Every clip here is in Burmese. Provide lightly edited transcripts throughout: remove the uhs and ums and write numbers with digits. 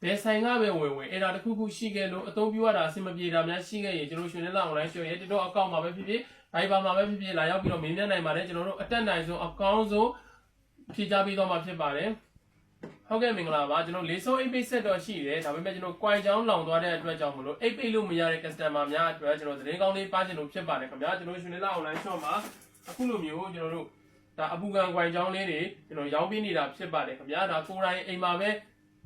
ဘယ်ဆိုင်ကပဲဝင်အဲ့ဒါတစ်ခုခုရှိခဲ့လို့အသုံးပြုရတာအဆင်မပြေတာများရှိခဲ့ရင်ကျွန်တော်ရွှေနေလာ online shop ရဲ့ TikTok account မှာပဲဖြစ်ဖြစ် Viber မှာပဲဖြစ်ဖြစ်လာရောက်ပြီးတော့မေးမြန်းနိုင်ပါတယ်ကျွန်တော်တို့အတက်နိုင်ဆုံးအကောင်းဆုံးဖြေကြားပေးတော့မှာဖြစ်ပါတယ်ဟုတ်ကဲ့မင်္ဂလာပါကျွန်တော်လေးစိုး8 page set တော့ရှိတယ်ဒါပေမဲ့ကျွန်တော် coin ချောင်းလောင်သွားတဲ့အတွက်ကြောင့်မလို့8 page လို့မရတဲ့ customer များအတွက်ကျွန်တော်သတင်းကောင်းလေးပါချင်လို့ဖြစ်ပါတယ်ခင်ဗျာကျွန်တော်ရွှေနေလာ online shop မှာအခုလိုမျိုးကျွန်တော်တို့ဒါအပူခံ coin ချောင်းလေးတွေကျွန်တော်ရောင်းပေးနေတာဖြစ်ပါတယ်ခင်ဗျာဒါကိုယ်တိုင်အိမ်မှာပဲ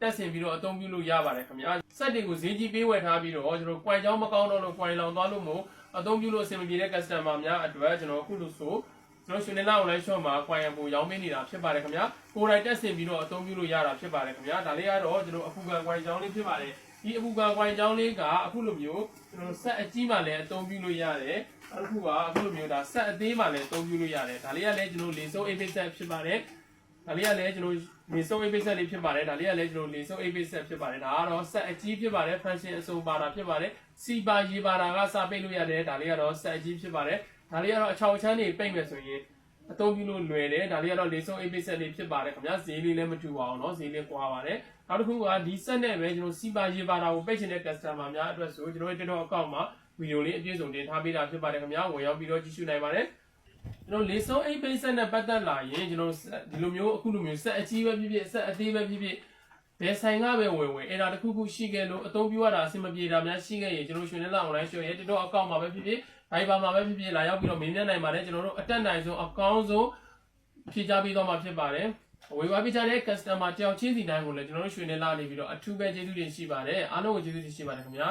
တက်ဆင်ပြီးတော့အသုံးပြုလို့ရပါတယ်ခင်ဗျာစက်တွေကိုဈေးကြီးပေးဝယ်ထားပြီးတော့ကျွန်တော် coin ချောင်းမကောင်းတော့လို့ coin လောင်သွားလို့မို့အသုံးပြုလို့အဆင်မပြေတဲ့ customer များအတွက်ကျွန်တော်အခုလို့ဆိုကျွန်တော်ရွှေနေလာ online shop မှာ coin အပူရောင်းပေးနေတာဖြစ်ပါတယ်ခင်ဗျာကိုယ်တိုင်တက်ဆင်ပြီးတော့အသုံးပြုလို့ရတာဖြစ်ပါတယ်ခင်ဗျာဒါလေးကတော့ကျွန်တော်အပူခံ coin ချောင်းလေးဖြစ်ပါတယ်ဒီအပူခံ coin ချောင်းလေးကအခုလိုမျိုးကျွန်တော်ဆက်အကြီးမှလည်းအသုံးပြုလို့ရတယ်အခုကအခုလိုမျိုးဒါဆက်အသေးမှလည်းအသုံးပြုလို့ရတယ်ဒါလေးကလည်းကျွန်တော်လေစုံ 8 page set ဖြစ်ပါတယ်ဒါလေးကလည်းကျွန်တော်လေစုံ 8 page set လေးဖြစ်ပါတယ်ဒါလေးကလည်းကျွန်တော်လေစုံ 8 page set ဖြစ်ပါတယ်ဒါကတော့ဆက်အကြီးဖြစ်ပါတယ် function အစုံပါတာဖြစ်ပါတယ်စီပါရေပါတာကစပိတ်လို့ရတယ်ဒါလေးကတော့ဆက်အကြီးဖြစ်ပါတယ်ဒါလေးကတော့အချောက်ချမ်းတွေပိတ်မယ်ဆိုရင်အသုံးပြုလို့လွယ်တယ်ဒါလေးကတော့လေစုံ 8 page set လေးဖြစ်ပါတယ်ခင်ဗျာဈေးလေးလည်းမတူပါဘူးเนาะဈေးလေးကွာပါတယ်နောက်တစ်ခုကဒီဆက်နဲ့ပဲကျွန်တော်စီပါရေပါတာကိုပိတ်ချင်တဲ့ customer များအတွက်ဆိုကျွန်တော်ရဲ့ TikTok account မှာဗီဒီယိုလေးအပြည့်စုံတင်ထားပေးတာဖြစ်ပါတယ်ခင်ဗျာဝင်ရောက်ပြီးတော့ကြည့်ရှုနိုင်ပါတယ်ကျွန်တော်လေစုံ8 page set နဲ့ပတ်သက်လာရင်ကျွန်တော်ဒီလိုမျိုးအခုလိုမျိုးဆက်အကြီးပဲဖြစ်ဖြစ်ဆက်အသေးပဲဖြစ်ဖြစ်ဘယ်ဆိုင်ကပဲဝင်အဲ့ဒါတစ်ခုခုရှိခဲ့လို့အသုံးပြုရတာအဆင်မပြေတာများရှိခဲ့ရင်ကျွန်တော်ရွှေနေလာ online shop ရဲ့ TikTok account မှာပဲဖြစ်ဖြစ် Viber မှာပဲဖြစ်ဖြစ်လာရောက်ပြီးတော့မေးမြန်းနိုင်ပါတယ်ကျွန်တော်တို့အတက်နိုင်ဆုံးအကောင်းဆုံးဖြေကြားပေးတော့မှာဖြစ်ပါတယ်ဝေဝါးပေးကြတဲ့ customer တယောက်ချင်းစီတိုင်းကိုလည်းကျွန်တော်တို့ရွှေနေလာနေပြီးတော့အထူးပဲကျေးဇူးတင်ရှိပါတယ်အားလုံးကိုကျေးဇူးတင်ရှိပါတယ်ခင်ဗျာ